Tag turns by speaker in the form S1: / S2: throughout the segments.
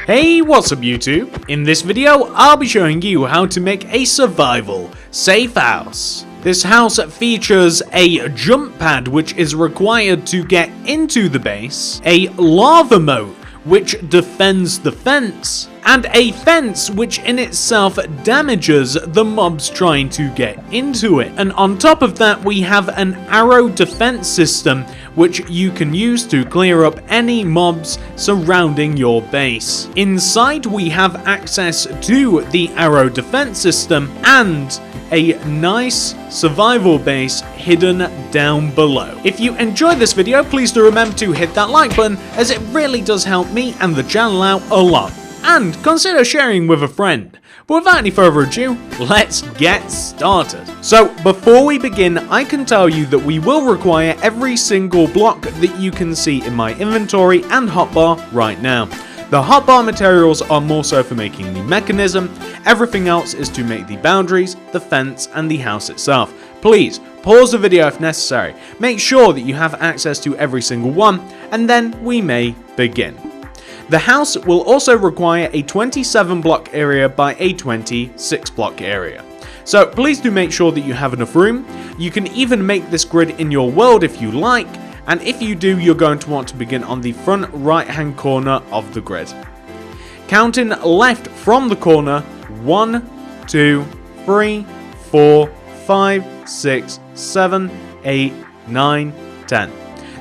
S1: Hey, what's up YouTube? In this video, I'll be showing you how to make a survival safe house. This house features a jump pad which is required to get into the base, a lava moat which defends the fence, and a fence which in itself damages the mobs trying to get into it. And on top of that, we have an arrow defense system which you can use to clear up any mobs surrounding your base. Inside we have access to the arrow defense system and a nice survival base hidden down below. If you enjoyed this video, please do remember to hit that like button, as it really does help me and the channel out a lot. And consider sharing with a friend. But without any further ado, let's get started. So before we begin, I can tell you that we will require every single block that you can see in my inventory and hotbar right now. The hotbar materials are more so for making the mechanism. Everything else is to make the boundaries, the fence, and the house itself. Please pause the video if necessary. Make sure that you have access to every single one, and then we may begin. The house will also require a 27 block area by a 26 block area. So please do make sure that you have enough room. You can even make this grid in your world if you like, and if you do, you're going to want to begin on the front right hand corner of the grid. Counting left from the corner, 1, 2, 3, 4, 5, 6, 7, 8, 9, 10.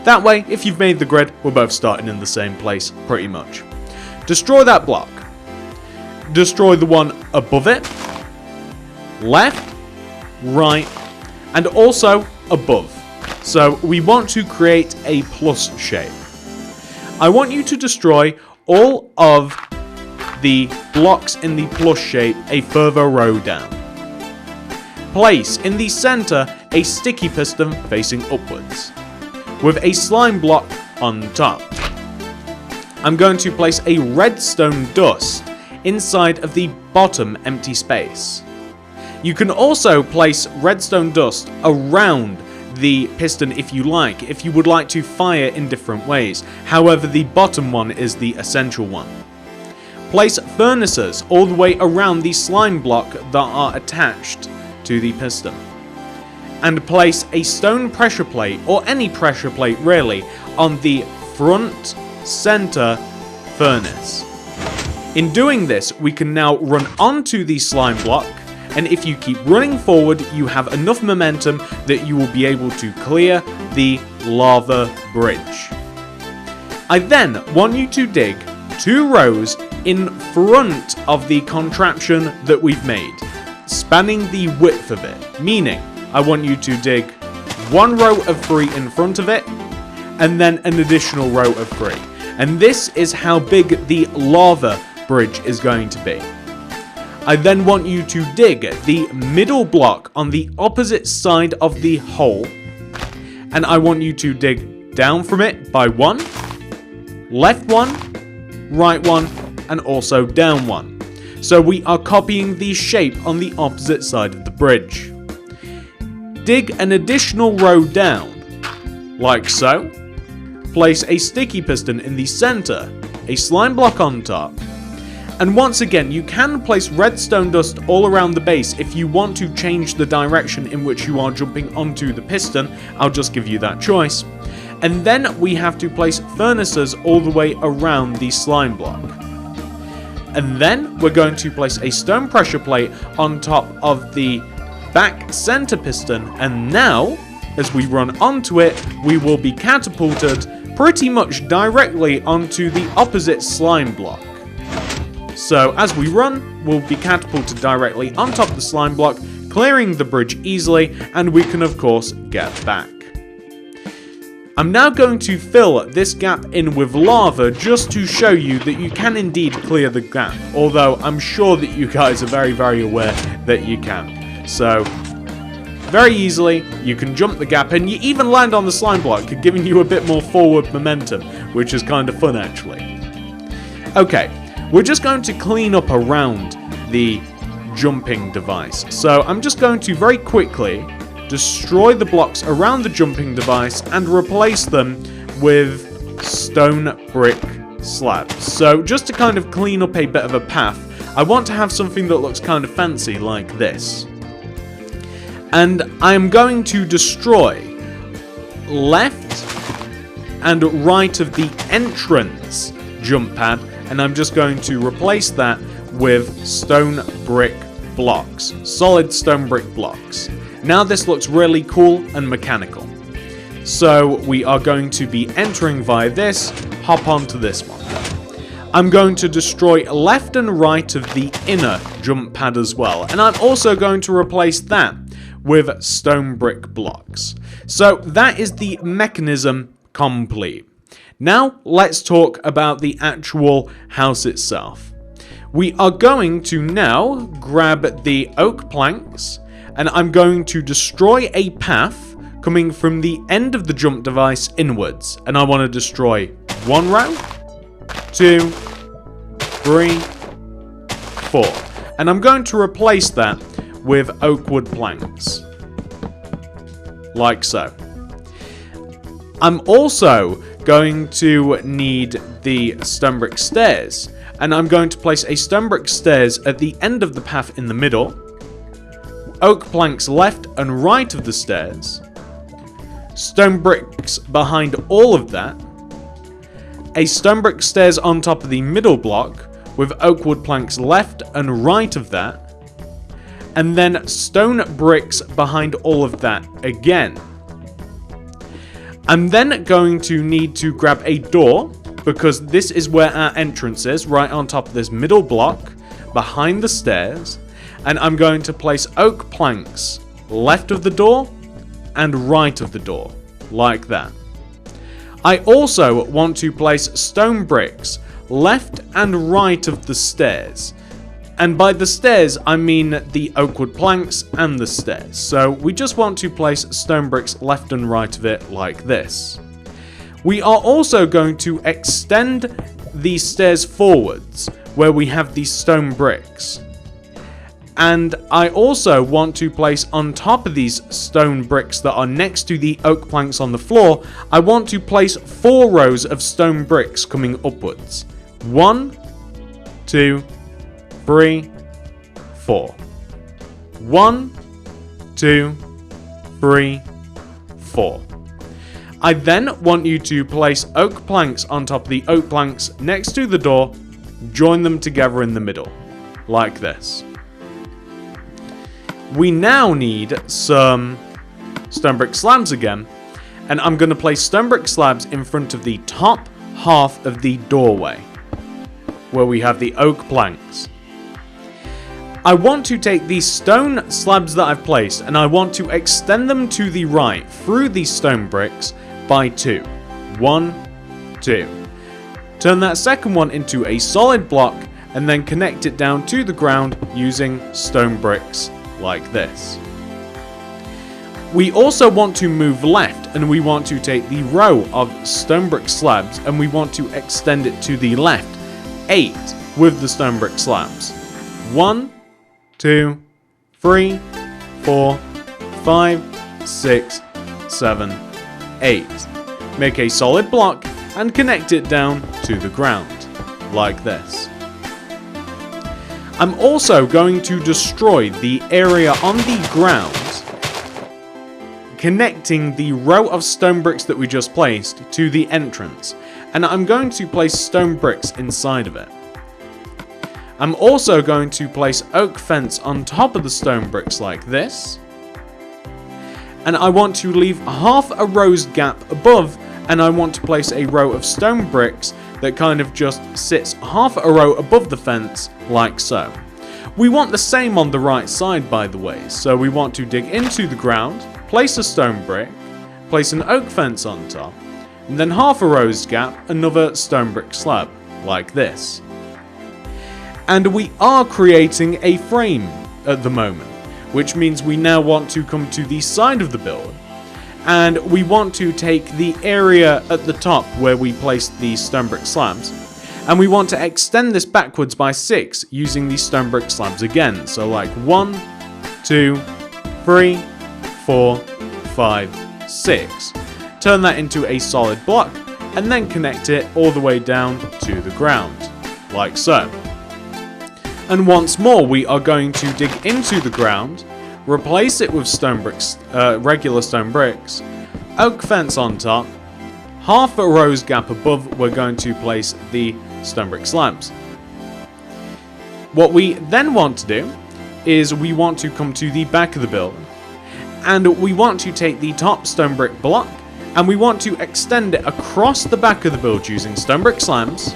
S1: That way, if you've made the grid, we're both starting in the same place, pretty much. Destroy that block. Destroy the one above it, left, right, and also above. So we want to create a plus shape. I want you to destroy all of the blocks in the plus shape a further row down. Place in the center a sticky piston facing upwards, with a slime block on top. I'm going to place a redstone dust inside of the bottom empty space. You can also place redstone dust around the piston if you would like to fire in different ways. However, the bottom one is the essential one. Place furnaces all the way around the slime block that are attached to the piston. And place a stone pressure plate, or any pressure plate really, on the front center furnace. In doing this, we can now run onto the slime block, and if you keep running forward, you have enough momentum that you will be able to clear the lava bridge. I then want you to dig 2 rows in front of the contraption that we've made, spanning the width of it, meaning I want you to dig 1 row of 3 in front of it, and then an additional row of 3. And this is how big the lava bridge is going to be. I then want you to dig the middle block on the opposite side of the hole, and I want you to dig down from it by 1, left 1, right 1, and also down 1. So we are copying the shape on the opposite side of the bridge. Dig an additional row down, like so. Place a sticky piston in the center, a slime block on top. And once again, you can place redstone dust all around the base if you want to change the direction in which you are jumping onto the piston. I'll just give you that choice. And then we have to place furnaces all the way around the slime block. And then we're going to place a stone pressure plate on top of the back center piston, and now as we run onto it, we will be catapulted pretty much directly onto the opposite slime block. So as we run, we'll be catapulted directly on top of the slime block, clearing the bridge easily, and we can of course get back. I'm now going to fill this gap in with lava just to show you that you can indeed clear the gap, although I'm sure that you guys are very aware that you can. So very easily, you can jump the gap, and you even land on the slime block, giving you a bit more forward momentum, which is kind of fun actually. Okay, we're just going to clean up around the jumping device. So I'm just going to very quickly destroy the blocks around the jumping device and replace them with stone brick slabs. So just to kind of clean up a bit of a path, I want to have something that looks kind of fancy like this. And I'm going to destroy left and right of the entrance jump pad, and I'm just going to replace that with stone brick blocks, solid stone brick blocks. Now this looks really cool and mechanical. So we are going to be entering via this, hop onto this one. I'm going to destroy left and right of the inner jump pad as well, and I'm also going to replace that with stone brick blocks. So that is the mechanism complete. Now let's talk about the actual house itself. We are going to now grab the oak planks, and I'm going to destroy a path coming from the end of the jump device inwards. And I want to destroy 1 row, 2, 3, 4. And I'm going to replace that with oak wood planks. Like so. I'm also going to need the stone brick stairs. And I'm going to place a stone brick stairs at the end of the path in the middle. Oak planks left and right of the stairs. Stone bricks behind all of that. A stone brick stairs on top of the middle block with oak wood planks left and right of that. And then stone bricks behind all of that again. I'm then going to need to grab a door, because this is where our entrance is, right on top of this middle block, behind the stairs. And I'm going to place oak planks left of the door and right of the door, like that. I also want to place stone bricks left and right of the stairs. And by the stairs, I mean the oak wood planks and the stairs. So we just want to place stone bricks left and right of it like this. We are also going to extend these stairs forwards where we have these stone bricks. And I also want to place on top of these stone bricks that are next to the oak planks on the floor, I want to place 4 rows of stone bricks coming upwards. 1, 2, 3, 4. 1, 2, 3, 4. I then want you to place oak planks on top of the oak planks next to the door, join them together in the middle, like this. We now need some stone brick slabs again, and I'm going to place stone brick slabs in front of the top half of the doorway, where we have the oak planks. I want to take these stone slabs that I've placed, and I want to extend them to the right through these stone bricks by 2. 1, 2. Turn that second one into a solid block, and then connect it down to the ground using stone bricks like this. We also want to move left, and we want to take the row of stone brick slabs and we want to extend it to the left 8 with the stone brick slabs. 1, 2, 3, 4, 5, 6, 7, 8. Make a solid block and connect it down to the ground like this. I'm also going to destroy the area on the ground connecting the row of stone bricks that we just placed to the entrance, and I'm going to place stone bricks inside of it. I'm also going to place oak fence on top of the stone bricks like this, and I want to leave half a row's gap above, and I want to place a row of stone bricks that kind of just sits half a row above the fence, like so. We want the same on the right side, by the way, so we want to dig into the ground, place a stone brick, place an oak fence on top, and then half a row's gap, another stone brick slab, like this. And we are creating a frame at the moment, which means we now want to come to the side of the build, and we want to take the area at the top where we placed the stone brick slabs, and we want to extend this backwards by 6 using these stone brick slabs again. So like 1, 2, 3, 4, 5, 6. Turn that into a solid block, and then connect it all the way down to the ground, like so. And once more, we are going to dig into the ground, replace it with stone bricks, regular stone bricks, oak fence on top, half a row's gap above, we're going to place the stone brick slabs. What we then want to do is we want to come to the back of the building, and we want to take the top stone brick block, and we want to extend it across the back of the build using stone brick slabs,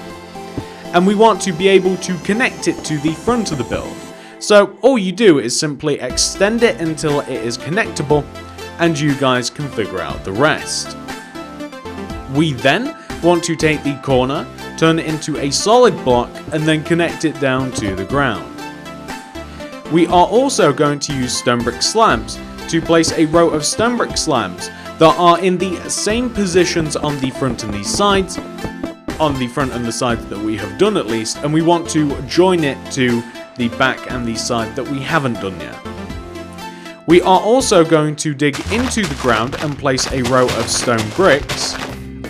S1: and we want to be able to connect it to the front of the build. So all you do is simply extend it until it is connectable, and you guys can figure out the rest. We then want to take the corner, turn it into a solid block, and then connect it down to the ground. We are also going to use stone brick slabs to place a row of stone brick slabs that are in the same positions on the front and the sides, on the front and the sides that we have done at least, and we want to join it to the back and the side that we haven't done yet. We are also going to dig into the ground and place a row of stone bricks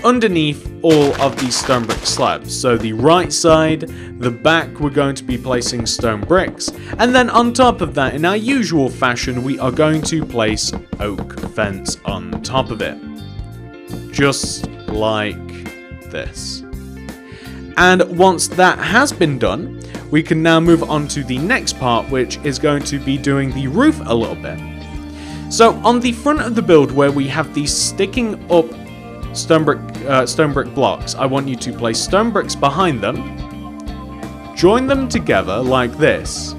S1: underneath all of these stone brick slabs. So the right side, the back, we're going to be placing stone bricks, and then on top of that, in our usual fashion, we are going to place oak fence on top of it, just like this. And once that has been done, we can now move on to the next part, which is going to be doing the roof a little bit. So on the front of the build where we have these sticking up stone brick blocks, I want you to place stone bricks behind them, join them together like this,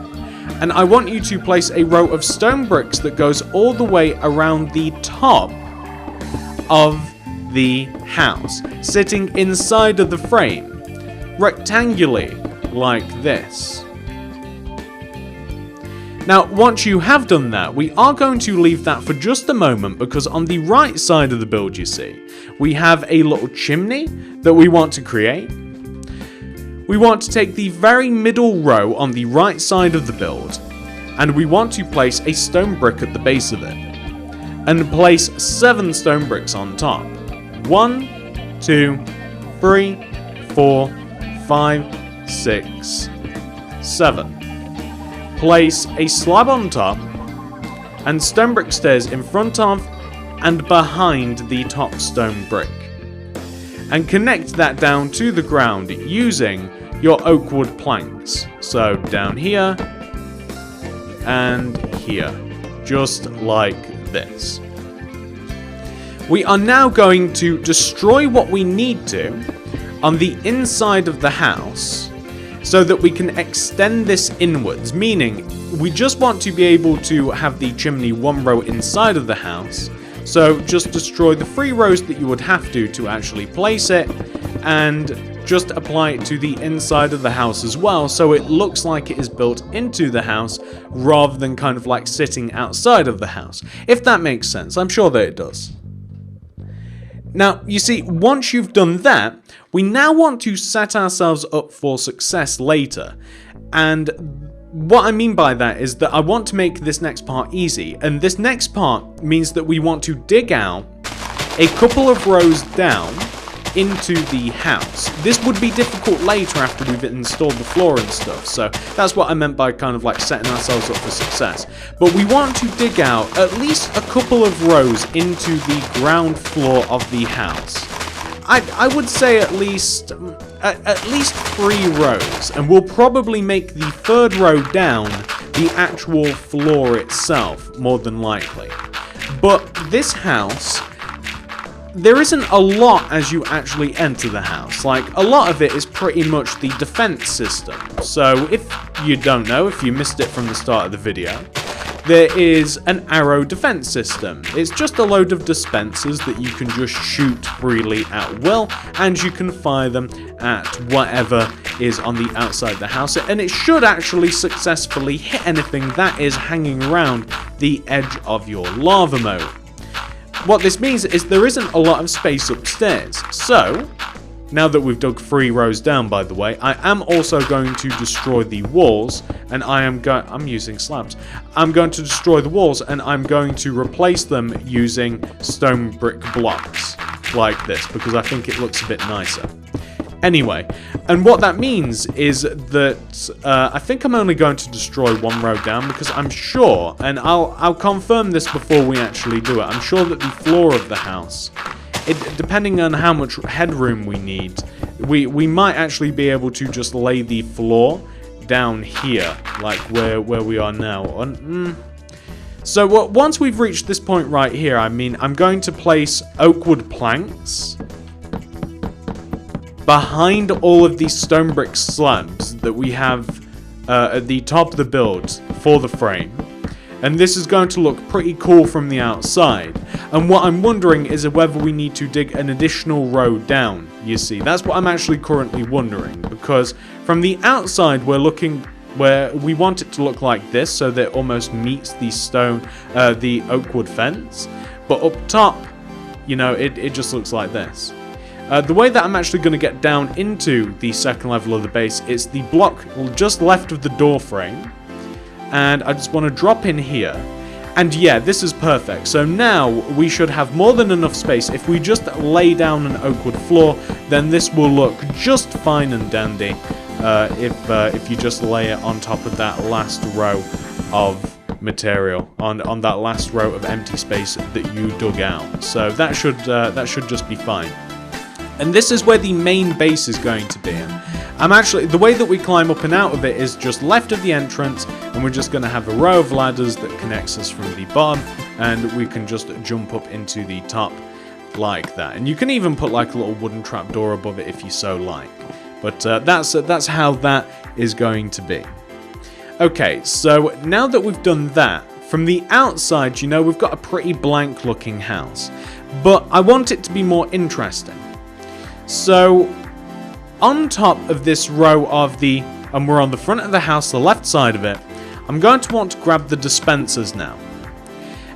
S1: and I want you to place a row of stone bricks that goes all the way around the top of the house, sitting inside of the frame, rectangularly, like this. Now, once you have done that, we are going to leave that for just a moment, because on the right side of the build, you see, we have a little chimney that we want to create. We want to take the very middle row on the right side of the build, and we want to place a stone brick at the base of it, and place 7 stone bricks on top. 1, 2, 3, 4, 5, 6, 7. Place a slab on top and stone brick stairs in front of and behind the top stone brick, and connect that down to the ground using your oak wood planks. So down here and here, just like this. We are now going to destroy what we need to on the inside of the house, so that we can extend this inwards, meaning we just want to be able to have the chimney one row inside of the house. So just destroy the 3 rows that you would have to actually place it, and just apply it to the inside of the house as well, so it looks like it is built into the house rather than kind of like sitting outside of the house. If that makes sense, I'm sure that it does. Now, you see, once you've done that, we now want to set ourselves up for success later. And what I mean by that is that I want to make this next part easy. And this next part means that we want to dig out a couple of rows down into the house. This would be difficult later after we've installed the floor and stuff, so that's what I meant by kind of like setting ourselves up for success. But we want to dig out at least a couple of rows into the ground floor of the house. I would say at least 3 rows, and we'll probably make the 3rd row down the actual floor itself, more than likely. But this house, there isn't a lot as you actually enter the house. Like, a lot of it is pretty much the defense system. So if you don't know, if you missed it from the start of the video, there is an arrow defense system. It's just a load of dispensers that you can just shoot freely at will, and you can fire them at whatever is on the outside of the house, and it should actually successfully hit anything that is hanging around the edge of your lava moat. What this means is there isn't a lot of space upstairs, so now that we've dug 3 rows down, by the way, I am also going to destroy the walls, and I'm using slabs. I'm going to destroy the walls, and I'm going to replace them using stone brick blocks. like this, because I think it looks a bit nicer. Anyway, and what that means is that I think I'm only going to destroy one row down, because I'm sure, and I'll confirm this before we actually do it, I'm sure that the floor of the house, depending on how much headroom we need, we might actually be able to just lay the floor down here, like where we are now. So once we've reached this point right here, I mean, I'm going to place oak wood planks behind all of these stone brick slabs that we have at the top of the build for the frame. And this is going to look pretty cool from the outside. And what I'm wondering is whether we need to dig an additional row down, you see. That's what I'm actually currently wondering, because from the outside we're looking where we want it to look like this, so that it almost meets the the oak wood fence. But up top, you know, it just looks like this. The way that I'm actually going to get down into the second level of the base is the block just left of the door frame. And I just want to drop in here. And yeah, this is perfect. So now we should have more than enough space. If we just lay down an oak wood floor, then this will look just fine and dandy. If you just lay it on top of that last row of material, on that last row of empty space that you dug out. So that should just be fine. And this is where the main base is going to be. The way that we climb up and out of it is just left of the entrance, and we're just going to have a row of ladders that connects us from the bottom, and we can just jump up into the top like that. And you can even put like a little wooden trapdoor above it if you so like. But that's how that is going to be. Okay, so now that we've done that, from the outside, you know, we've got a pretty blank looking house. But I want it to be more interesting. So, on top of this row of and we're on the front of the house, the left side of it, I'm going to want to grab the dispensers now.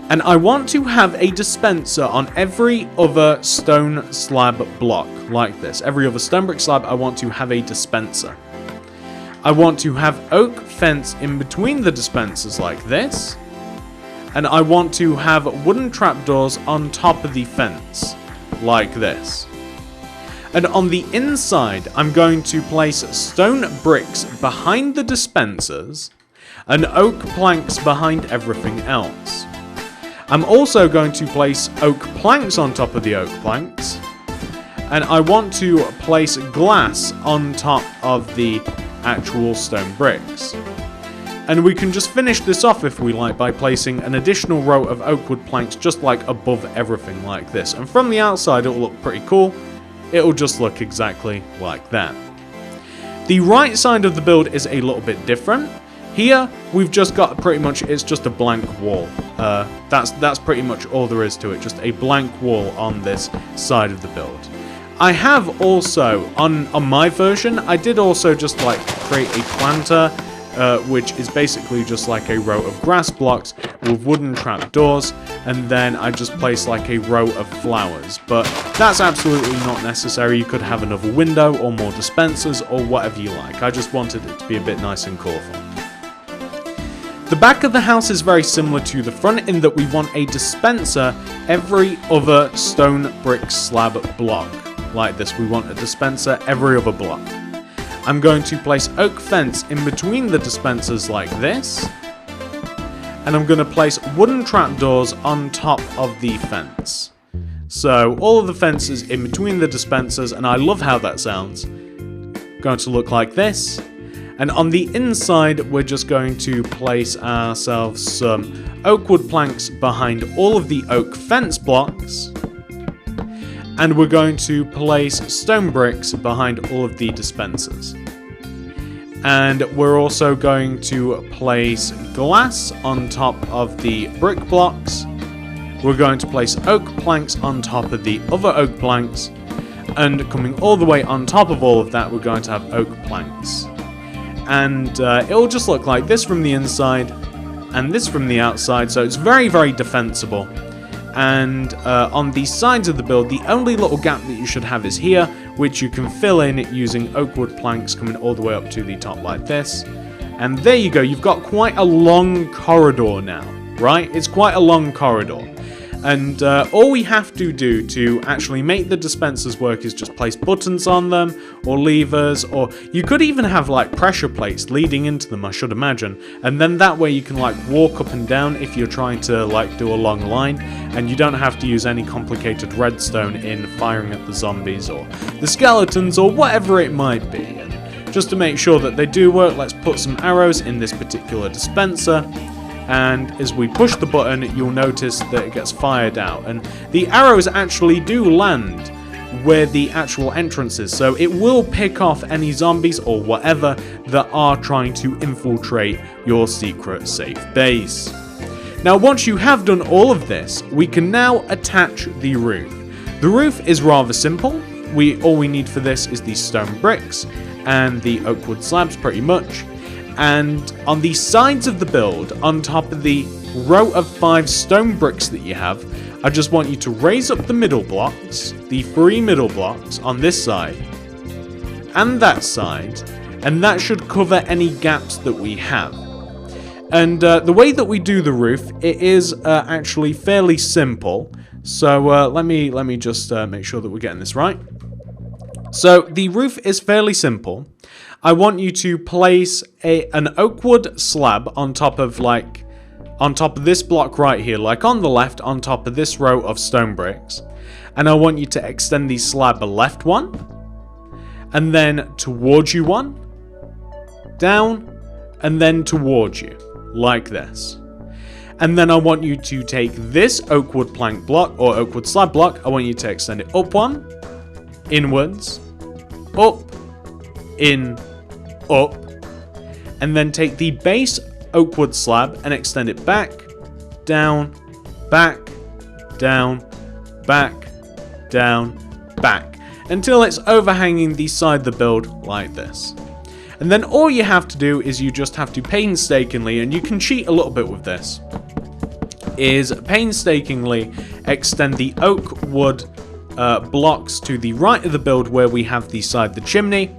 S1: And I want to have a dispenser on every other stone slab block, like this. Every other stone brick slab, I want to have a dispenser. I want to have oak fence in between the dispensers like this. And I want to have wooden trapdoors on top of the fence, like this. And on the inside, I'm going to place stone bricks behind the dispensers and oak planks behind everything else. I'm also going to place oak planks on top of the oak planks, and I want to place glass on top of the actual stone bricks. And we can just finish this off if we like by placing an additional row of oak wood planks just like above everything like this. And from the outside it'll look pretty cool. It'll just look exactly like that. The right side of the build is a little bit different. Here, we've just got pretty much, it's just a blank wall. That's pretty much all there is to it, just a blank wall on this side of the build. I have also, on my version, I did also just like create a planter, which is basically just like a row of grass blocks with wooden trapdoors, and then I just place like a row of flowers. But that's absolutely not necessary. You could have another window or more dispensers or whatever you like. I just wanted it to be a bit nice and colourful. The back of the house is very similar to the front in that we want a dispenser every other stone brick slab block. Like this, we want a dispenser every other block. I'm going to place oak fence in between the dispensers like this. And I'm going to place wooden trapdoors on top of the fence. So all of the fences in between the dispensers, and I love how that sounds, going to look like this. And on the inside, we're just going to place ourselves some oak wood planks behind all of the oak fence blocks. And we're going to place stone bricks behind all of the dispensers. And we're also going to place glass on top of the brick blocks. We're going to place oak planks on top of the other oak planks. And coming all the way on top of all of that, we're going to have oak planks. And it'll just look like this from the inside and this from the outside, so it's very, very defensible. And on the sides of the build, the only little gap that you should have is here, which you can fill in using oak wood planks coming all the way up to the top like this. And there you go, you've got quite a long corridor now, right? It's quite a long corridor. And all we have to do to actually make the dispensers work is just place buttons on them, or levers, or you could even have like pressure plates leading into them, I should imagine. And then that way you can like walk up and down if you're trying to like do a long line, and you don't have to use any complicated redstone in firing at the zombies or the skeletons or whatever it might be. And just to make sure that they do work, let's put some arrows in this particular dispenser. And as we push the button, you'll notice that it gets fired out. And the arrows actually do land where the actual entrance is, so it will pick off any zombies or whatever that are trying to infiltrate your secret safe base. Now, once you have done all of this, we can now attach the roof. The roof is rather simple. All we need for this is these stone bricks and the oak wood slabs, pretty much. And on the sides of the build, on top of the row of 5 stone bricks that you have, I just want you to raise up the middle blocks, the 3 middle blocks on this side and that should cover any gaps that we have. And the way that we do the roof, it is actually fairly simple. So let me just make sure that we're getting this right. So the roof is fairly simple. I want you to place an oak wood slab on top of this block right here, like on the left, on top of this row of stone bricks. And I want you to extend the slab left one, and then towards you one, down, and then towards you, like this. And then I want you to take this oak wood plank block, or oak wood slab block, I want you to extend it up one, inwards, up, in, up, and then take the base oak wood slab and extend it back, down, back, down, back, down, back, until it's overhanging the side of the build like this. And then all you have to do is you just have to painstakingly, and you can cheat a little bit with this, is painstakingly extend the oak wood blocks to the right of the build where we have the side of the chimney.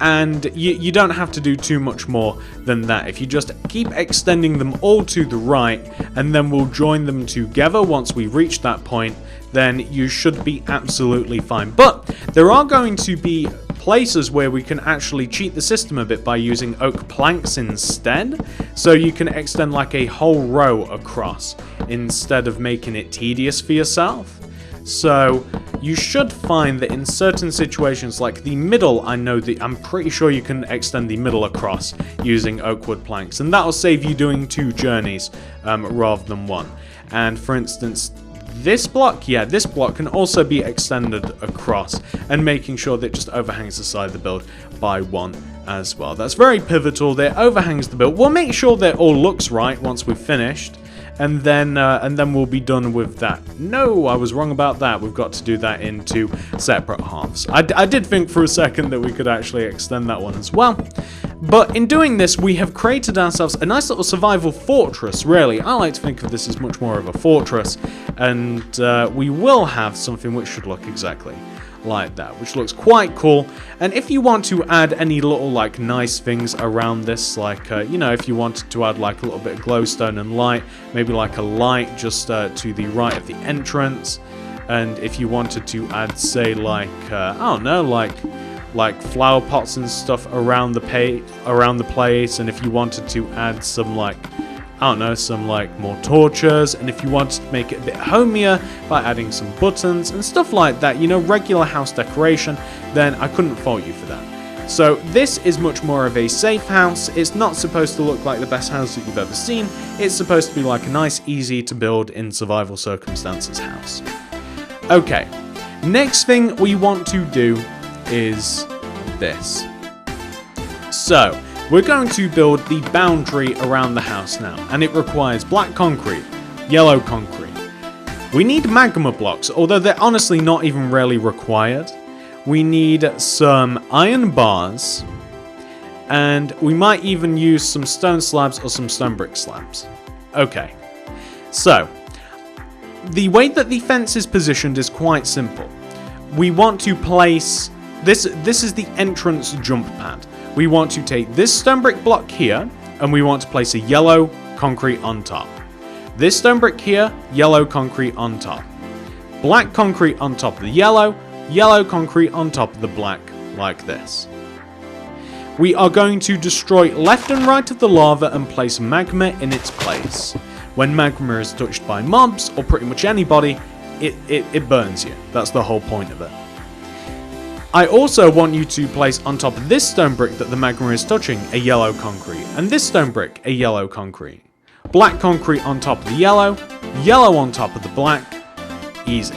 S1: And you don't have to do too much more than that. If you just keep extending them all to the right, and then we'll join them together once we reach that point, then you should be absolutely fine. But there are going to be places where we can actually cheat the system a bit by using oak planks instead. So you can extend like a whole row across instead of making it tedious for yourself. So you should find that in certain situations, like the middle, I'm pretty sure you can extend the middle across using oak wood planks, and that'll save you doing 2 journeys rather than 1. And for instance, this block can also be extended across, and making sure that it just overhangs the side of the build by 1 as well. That's very pivotal. That overhangs the build. We'll make sure that it all looks right once we've finished. And then we'll be done with that. No, I was wrong about that. We've got to do that in 2 separate halves. I did think for a second that we could actually extend that one as well. But in doing this, we have created ourselves a nice little survival fortress, really. I like to think of this as much more of a fortress. And we will have something which should look exactly like that, which looks quite cool. And if you want to add any little like nice things around this, like if you wanted to add like a little bit of glowstone and light, maybe like a light just to the right of the entrance, and if you wanted to add, say, like I don't know, like flower pots and stuff around the place, and if you wanted to add some some more torches, and if you wanted to make it a bit homier by adding some buttons and stuff like that, regular house decoration, then I couldn't fault you for that. So this is much more of a safe house. It's not supposed to look like the best house that you've ever seen. It's supposed to be like a nice, easy to build in survival circumstances house. Okay, next thing we want to do is this. So we're going to build the boundary around the house now, and it requires black concrete, yellow concrete. We need magma blocks, although they're honestly not even really required. We need some iron bars, and we might even use some stone slabs or some stone brick slabs. Okay, so the way that the fence is positioned is quite simple. We want to place this is the entrance jump pad. We want to take this stone brick block here, and we want to place a yellow concrete on top. This stone brick here, yellow concrete on top. Black concrete on top of the yellow, yellow concrete on top of the black, like this. We are going to destroy left and right of the lava and place magma in its place. When magma is touched by mobs, or pretty much anybody, it burns you. That's the whole point of it. I also want you to place on top of this stone brick that the magma is touching a yellow concrete, and this stone brick a yellow concrete. Black concrete on top of the yellow, yellow on top of the black, easy.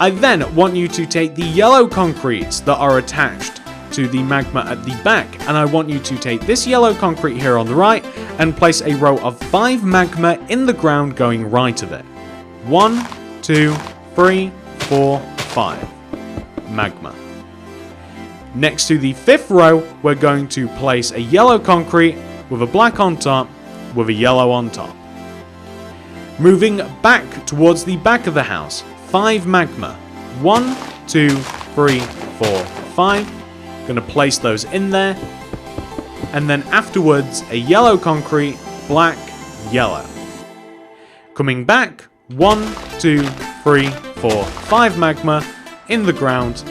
S1: I then want you to take the yellow concretes that are attached to the magma at the back, and I want you to take this yellow concrete here on the right and place a row of 5 magma in the ground going right of it. 1, 2, 3, 4, 5. Magma. Next to the 5th row, we're going to place a yellow concrete with a black on top with a yellow on top. Moving back towards the back of the house, 5 magma. 1, 2, 3, 4, 5. Gonna place those in there. And then afterwards, a yellow concrete, black, yellow. Coming back, 1, 2, 3, 4, 5 magma in the ground,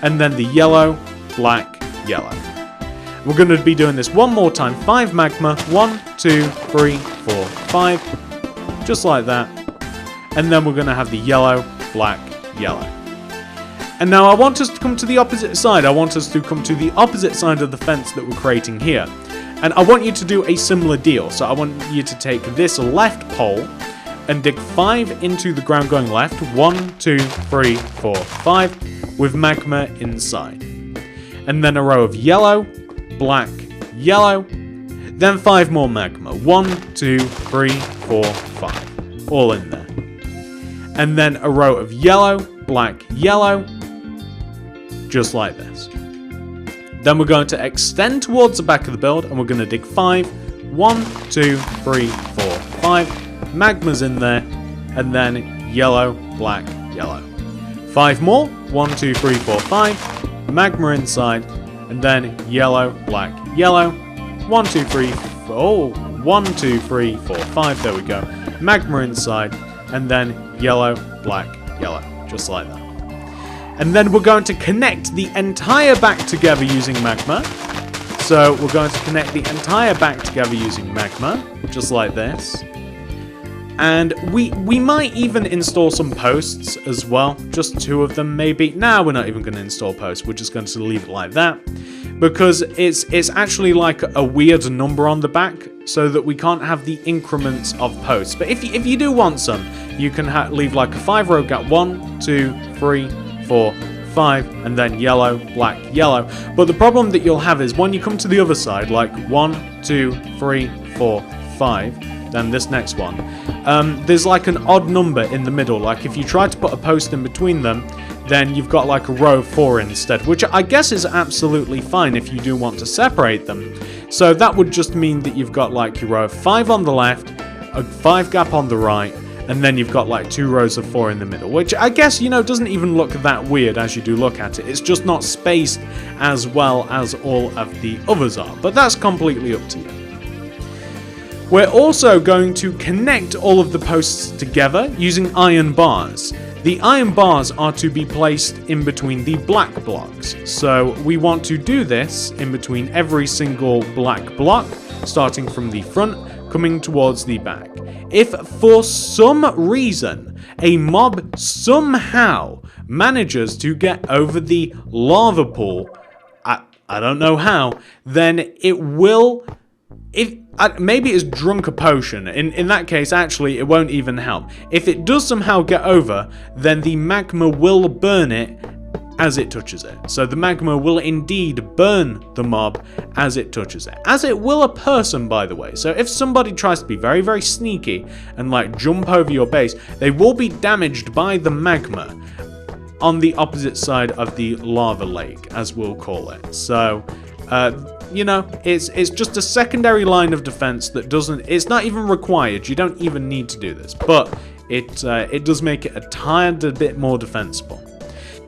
S1: and then the yellow, black, yellow. We're going to be doing this one more time. 5 magma, 1, 2, 3, 4, 5, just like that. And then we're going to have the yellow, black, yellow. And now I want us to come to the opposite side. I want us to come to the opposite side of the fence that we're creating here. And I want you to do a similar deal. So I want you to take this left pole and dig 5 into the ground going left. 1, 2, 3, 4, 5, with magma inside. And then a row of yellow, black, yellow. Then 5 more magma. 1, 2, 3, 4, 5. All in there. And then a row of yellow, black, yellow. Just like this. Then we're going to extend towards the back of the build and we're going to dig 5. 1, 2, 3, 4, 5. Magma's in there, and then yellow, black, yellow. 5 more, 1, 2, 3, 4, 5, magma inside, and then yellow, black, yellow. 1, 2, 3, 4, 1, 2, 3, 4, 5, there we go. Magma inside, and then yellow, black, yellow, just like that. And then we're going to connect the entire back together using magma. So we're going to connect the entire back together using magma, just like this. And we might even install some posts as well, just 2 of them maybe. Nah, we're not even going to install posts, we're just going to leave it like that. Because it's actually like a weird number on the back, so that we can't have the increments of posts. But if you do want some, you can leave like a 5-row gap, 1, 2, 3, 4, 5, and then yellow, black, yellow. But the problem that you'll have is when you come to the other side, like 1, 2, 3, 4, 5, then this next one, there's like an odd number in the middle. Like if you try to put a post in between them, then you've got like a row of 4 instead, which I guess is absolutely fine if you do want to separate them. So that would just mean that you've got like your row of 5 on the left, a 5 gap on the right, and then you've got like 2 rows of 4 in the middle, which I guess, you know, doesn't even look that weird as you do look at it. It's just not spaced as well as all of the others are, but that's completely up to you. We're also going to connect all of the posts together using iron bars. The iron bars are to be placed in between the black blocks. So we want to do this in between every single black block, starting from the front, coming towards the back. If for some reason a mob somehow manages to get over the lava pool, I don't know how, then it will... maybe it's drunk a potion. In that case, actually, it won't even help. If it does somehow get over, then the magma will burn it as it touches it. So the magma will indeed burn the mob as it touches it. As it will a person, by the way. So if somebody tries to be very, very sneaky and like jump over your base, they will be damaged by the magma on the opposite side of the lava lake, as we'll call it. So... you know, it's just a secondary line of defense that it's not even required. You don't even need to do this, but it does make it a tiny bit more defensible.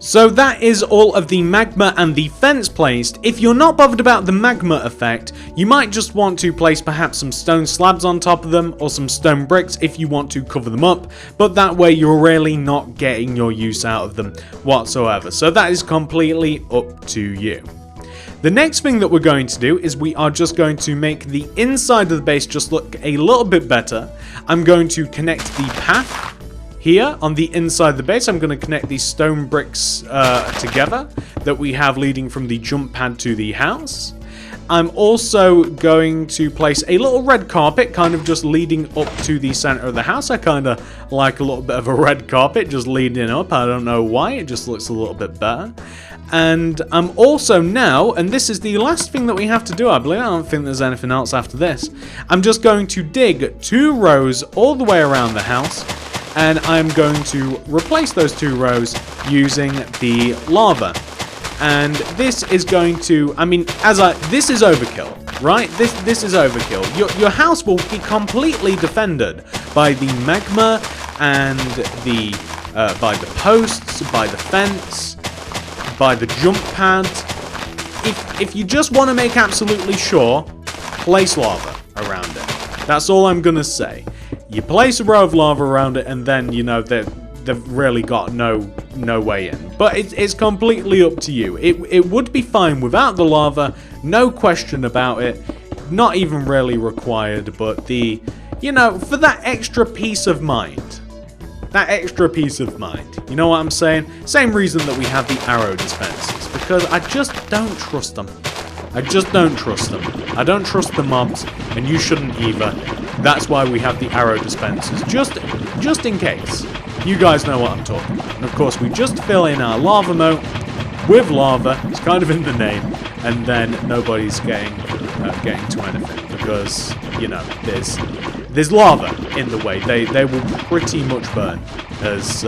S1: So that is all of the magma and the fence placed. If you're not bothered about the magma effect, you might just want to place perhaps some stone slabs on top of them or some stone bricks if you want to cover them up, but that way you're really not getting your use out of them whatsoever. So that is completely up to you. The next thing that we're going to do is we are just going to make the inside of the base just look a little bit better. I'm going to connect the path here on the inside of the base. I'm going to connect these stone bricks together that we have leading from the jump pad to the house. I'm also going to place a little red carpet kind of just leading up to the center of the house. I kind of like a little bit of a red carpet just leading up. I don't know why, it just looks a little bit better. And I'm also now, and this is the last thing that we have to do, I believe. I don't think there's anything else after this. I'm just going to dig 2 rows all the way around the house, and I'm going to replace those 2 rows using the lava. And this is going to, I mean, this is overkill, right? This is overkill. Your house will be completely defended by the magma and by the posts, by the fence, by the jump pad. If you just want to make absolutely sure, place lava around it. That's all I'm gonna say. You place a row of lava around it, and then you know they've really got no way in. But it's completely up to you. It would be fine without the lava, no question about it. Not even really required, but for that extra peace of mind. That extra peace of mind. You know what I'm saying? Same reason that we have the arrow dispensers, because I just don't trust them. I just don't trust them. I don't trust the mobs, and you shouldn't either. That's why we have the arrow dispensers, just in case. You guys know what I'm talking about. And of course, we just fill in our lava moat with lava. It's kind of in the name, and then nobody's getting to anything because there's lava in the way. They will pretty much burn as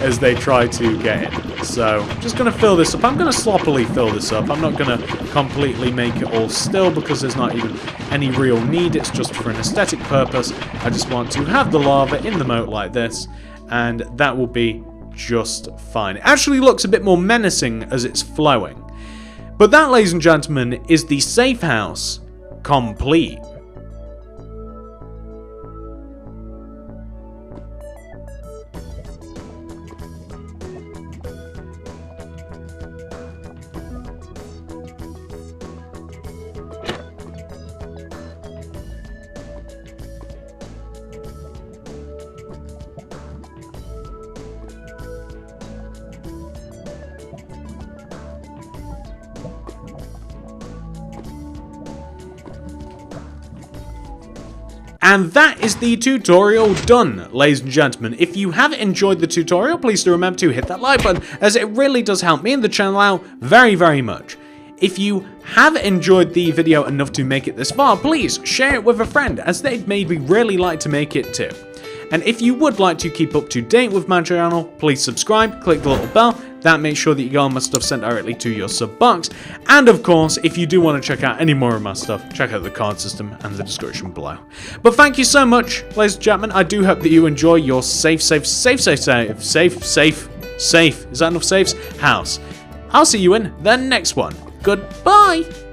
S1: as they try to get in. So I'm just gonna fill this up. I'm gonna sloppily fill this up. I'm not gonna completely make it all still because there's not even any real need. It's just for an aesthetic purpose. I just want to have the lava in the moat like this, and that will be just fine. It actually looks a bit more menacing as it's flowing. But that, ladies and gentlemen, is the safe house complete. And that is the tutorial done, ladies and gentlemen. If you have enjoyed the tutorial, please do remember to hit that like button, as it really does help me and the channel out very, very much. If you have enjoyed the video enough to make it this far, please share it with a friend, as they'd maybe really like to make it too. And if you would like to keep up to date with my channel, please subscribe, click the little bell. That makes sure that you get all my stuff sent directly to your sub box. And of course, if you do want to check out any more of my stuff, check out the card system and the description below. But thank you so much, ladies and gentlemen. I do hope that you enjoy your safe, is that enough safes? House. I'll see you in the next one. Goodbye.